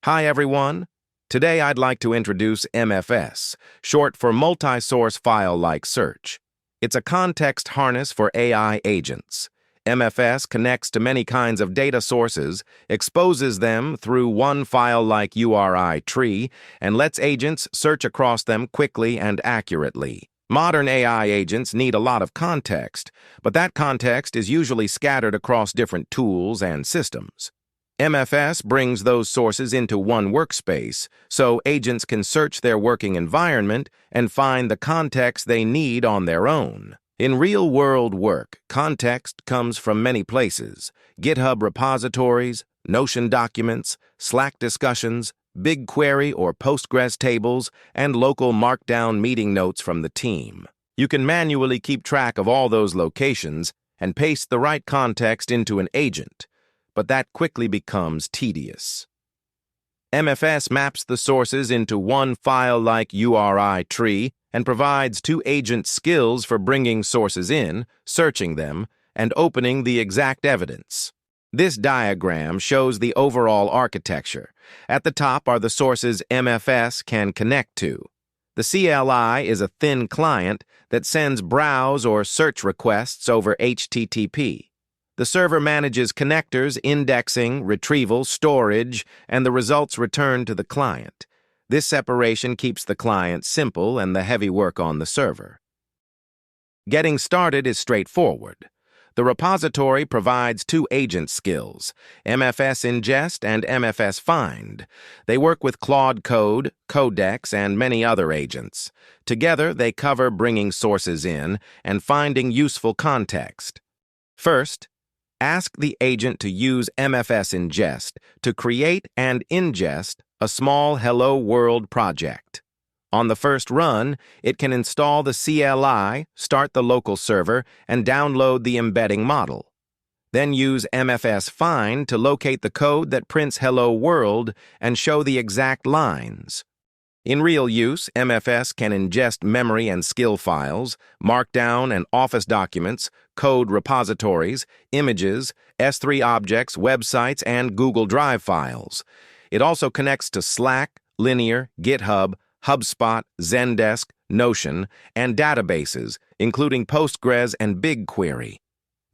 Hi everyone. Today I'd like to introduce MFS, short for multi-source file-like search. It's a context harness for AI agents. MFS connects to many kinds of data sources, exposes them through one file-like URI tree, and lets agents search across them quickly and accurately. Modern AI agents need a lot of context, but that context is usually scattered across different tools and systems. MFS brings those sources into one workspace, so agents can search their working environment and find the context they need on their own. In real-world work, context comes from many places: GitHub repositories, Notion documents, Slack discussions, BigQuery or Postgres tables, and local Markdown meeting notes from the team. You can manually keep track of all those locations and paste the right context into an agent, but that quickly becomes tedious. MFS maps the sources into one file-like URI tree and provides two agent skills for bringing sources in, searching them, and opening the exact evidence. This diagram shows the overall architecture. At the top are the sources MFS can connect to. The CLI is a thin client that sends browse or search requests over HTTP. The server manages connectors, indexing, retrieval, storage, and the results returned to the client. This separation keeps the client simple and the heavy work on the server. Getting started is straightforward. The repository provides two agent skills, mfs-ingest and mfs-find. They work with Claude Code, Codex, and many other agents. Together, they cover bringing sources in and finding useful context. First, ask the agent to use mfs-ingest to create and ingest a small Hello World project. On the first run, it can install the CLI, start the local server, and download the embedding model. Then use mfs-find to locate the code that prints Hello World and show the exact lines. In real use, MFS can ingest memory and skill files, Markdown and Office documents, code repositories, images, S3 objects, websites, and Google Drive files. It also connects to Slack, Linear, GitHub, HubSpot, Zendesk, Notion, and databases, including Postgres and BigQuery.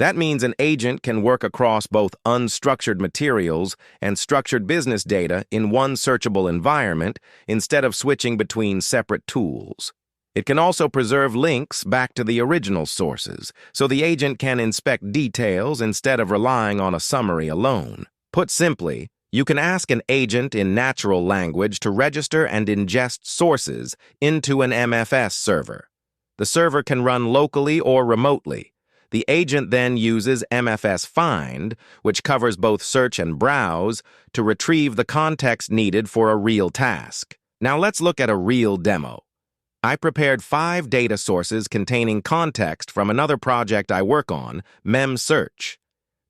That means an agent can work across both unstructured materials and structured business data in one searchable environment instead of switching between separate tools. It can also preserve links back to the original sources, so the agent can inspect details instead of relying on a summary alone. Put simply, you can ask an agent in natural language to register and ingest sources into an MFS server. The server can run locally or remotely. The agent then uses mfs-find, which covers both search and browse, to retrieve the context needed for a real task. Now let's look at a real demo. I prepared 5 data sources containing context from another project I work on, MemSearch.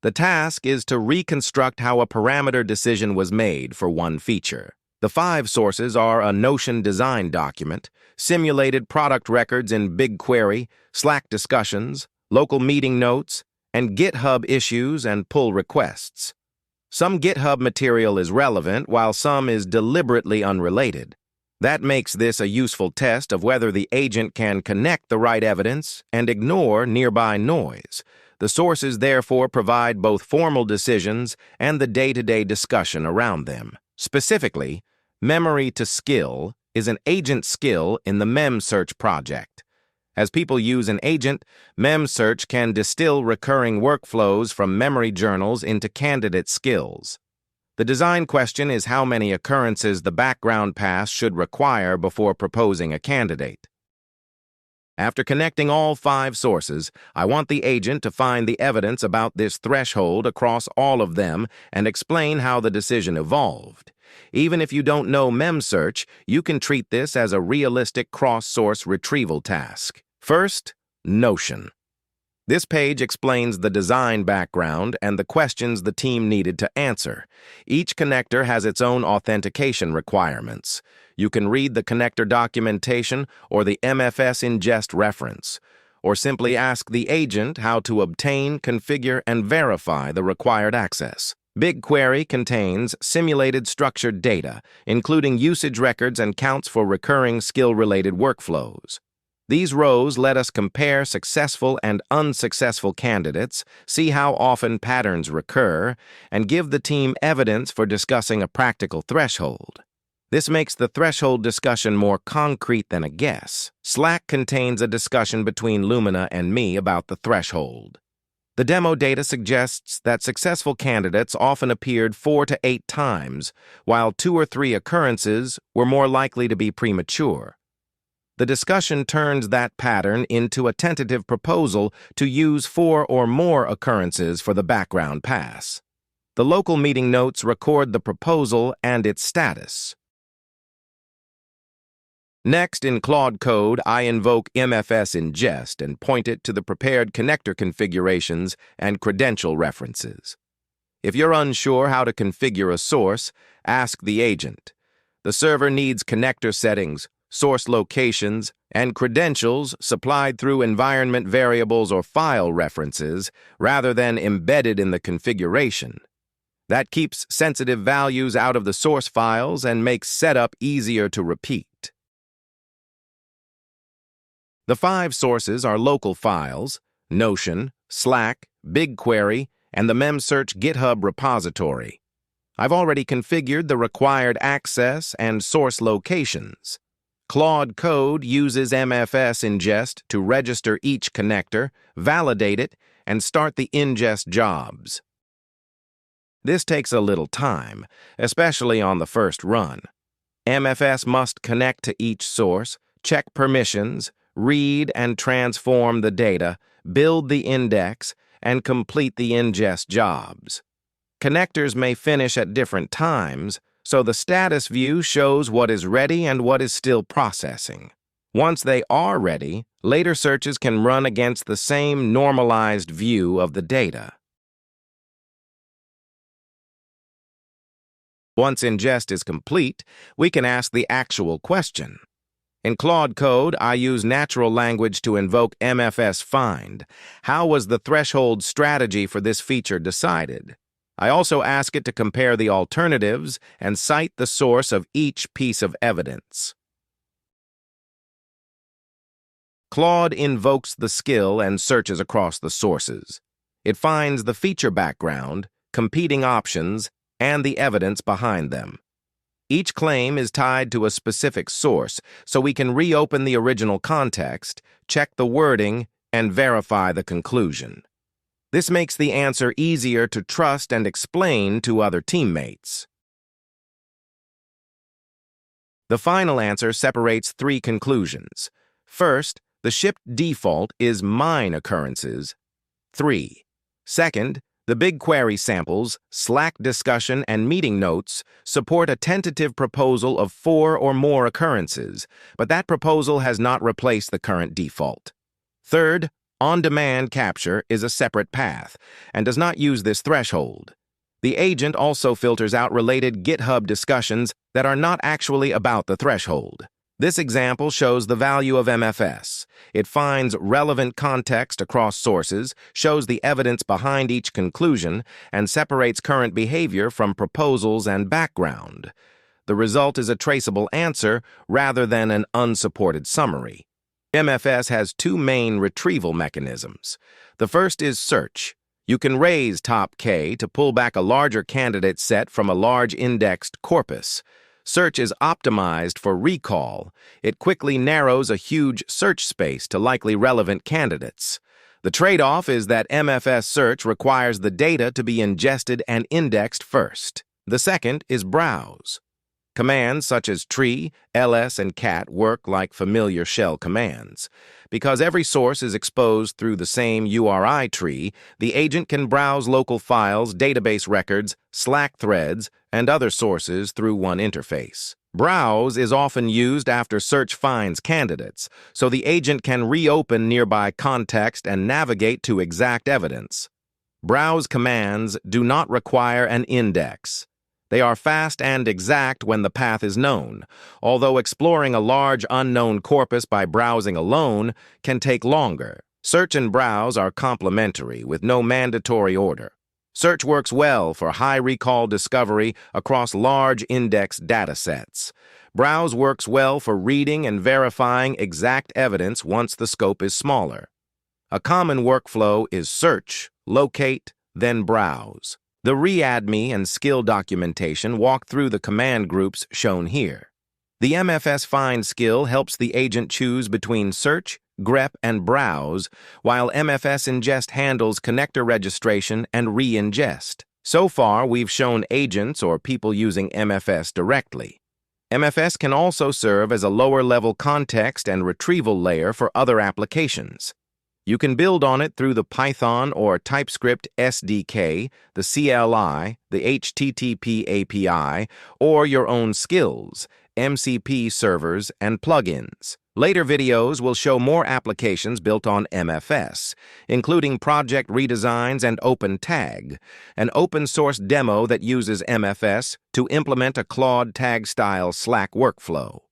The task is to reconstruct how a parameter decision was made for one feature. The 5 sources are a Notion design document, simulated product records in BigQuery, Slack discussions, local meeting notes, and GitHub issues and pull requests. Some GitHub material is relevant, while some is deliberately unrelated. That makes this a useful test of whether the agent can connect the right evidence and ignore nearby noise. The sources therefore provide both formal decisions and the day-to-day discussion around them. Specifically, memory to skill is an agent skill in the MemSearch project. As people use an agent, MemSearch can distill recurring workflows from memory journals into candidate skills. The design question is how many occurrences the background pass should require before proposing a candidate. After connecting all 5 sources, I want the agent to find the evidence about this threshold across all of them and explain how the decision evolved. Even if you don't know MemSearch, you can treat this as a realistic cross-source retrieval task. First, Notion. This page explains the design background and the questions the team needed to answer. Each connector has its own authentication requirements. You can read the connector documentation or the mfs-ingest reference, or simply ask the agent how to obtain, configure, and verify the required access. BigQuery contains simulated structured data, including usage records and counts for recurring skill-related workflows. These rows let us compare successful and unsuccessful candidates, see how often patterns recur, and give the team evidence for discussing a practical threshold. This makes the threshold discussion more concrete than a guess. Slack contains a discussion between Lumina and me about the threshold. The demo data suggests that successful candidates often appeared 4 to 8 times, while 2 or 3 occurrences were more likely to be premature. The discussion turns that pattern into a tentative proposal to use 4 or more occurrences for the background pass. The local meeting notes record the proposal and its status. Next, in Claude Code, I invoke mfs-ingest and point it to the prepared connector configurations and credential references. If you're unsure how to configure a source, ask the agent. The server needs connector settings, source locations, and credentials supplied through environment variables or file references rather than embedded in the configuration. That keeps sensitive values out of the source files and makes setup easier to repeat. The 5 sources are local files, Notion, Slack, BigQuery, and the MemSearch GitHub repository. I've already configured the required access and source locations. Claude Code uses mfs-ingest to register each connector, validate it, and start the ingest jobs. This takes a little time, especially on the first run. MFS must connect to each source, check permissions, read and transform the data, build the index, and complete the ingest jobs. Connectors may finish at different times, so the status view shows what is ready and what is still processing. Once they are ready, later searches can run against the same normalized view of the data. Once ingest is complete, we can ask the actual question. In Claude Code, I use natural language to invoke mfs-find. How was the threshold strategy for this feature decided? I also ask it to compare the alternatives and cite the source of each piece of evidence. Claude invokes the skill and searches across the sources. It finds the feature background, competing options, and the evidence behind them. Each claim is tied to a specific source, so we can reopen the original context, check the wording, and verify the conclusion. This makes the answer easier to trust and explain to other teammates. The final answer separates 3 conclusions. First, the shipped default is mine occurrences. 3. Second, the BigQuery samples, Slack discussion, and meeting notes support a tentative proposal of 4 or more occurrences, but that proposal has not replaced the current default. Third, on-demand capture is a separate path and does not use this threshold. The agent also filters out related GitHub discussions that are not actually about the threshold. This example shows the value of MFS. It finds relevant context across sources, shows the evidence behind each conclusion, and separates current behavior from proposals and background. The result is a traceable answer rather than an unsupported summary. MFS has 2 main retrieval mechanisms. The first is search. You can raise top K to pull back a larger candidate set from a large indexed corpus. Search is optimized for recall. It quickly narrows a huge search space to likely relevant candidates. The trade-off is that MFS search requires the data to be ingested and indexed first. The second is browse. Commands such as tree, ls, and cat work like familiar shell commands. Because every source is exposed through the same URI tree, the agent can browse local files, database records, Slack threads, and other sources through one interface. Browse is often used after search finds candidates, so the agent can reopen nearby context and navigate to exact evidence. Browse commands do not require an index. They are fast and exact when the path is known, although exploring a large unknown corpus by browsing alone can take longer. Search and browse are complementary with no mandatory order. Search works well for high recall discovery across large index datasets. Browse works well for reading and verifying exact evidence once the scope is smaller. A common workflow is search, locate, then browse. The readme and skill documentation walk through the command groups shown here. The mfs-find skill helps the agent choose between search, grep, and browse, while mfs-ingest handles connector registration and re-ingest. So far, we've shown agents or people using MFS directly. MFS can also serve as a lower-level context and retrieval layer for other applications. You can build on it through the Python or TypeScript SDK, the CLI, the HTTP API, or your own skills, MCP servers, and plugins. Later videos will show more applications built on MFS, including project redesigns and OpenTag, an open-source demo that uses MFS to implement a Claude tag-style Slack workflow.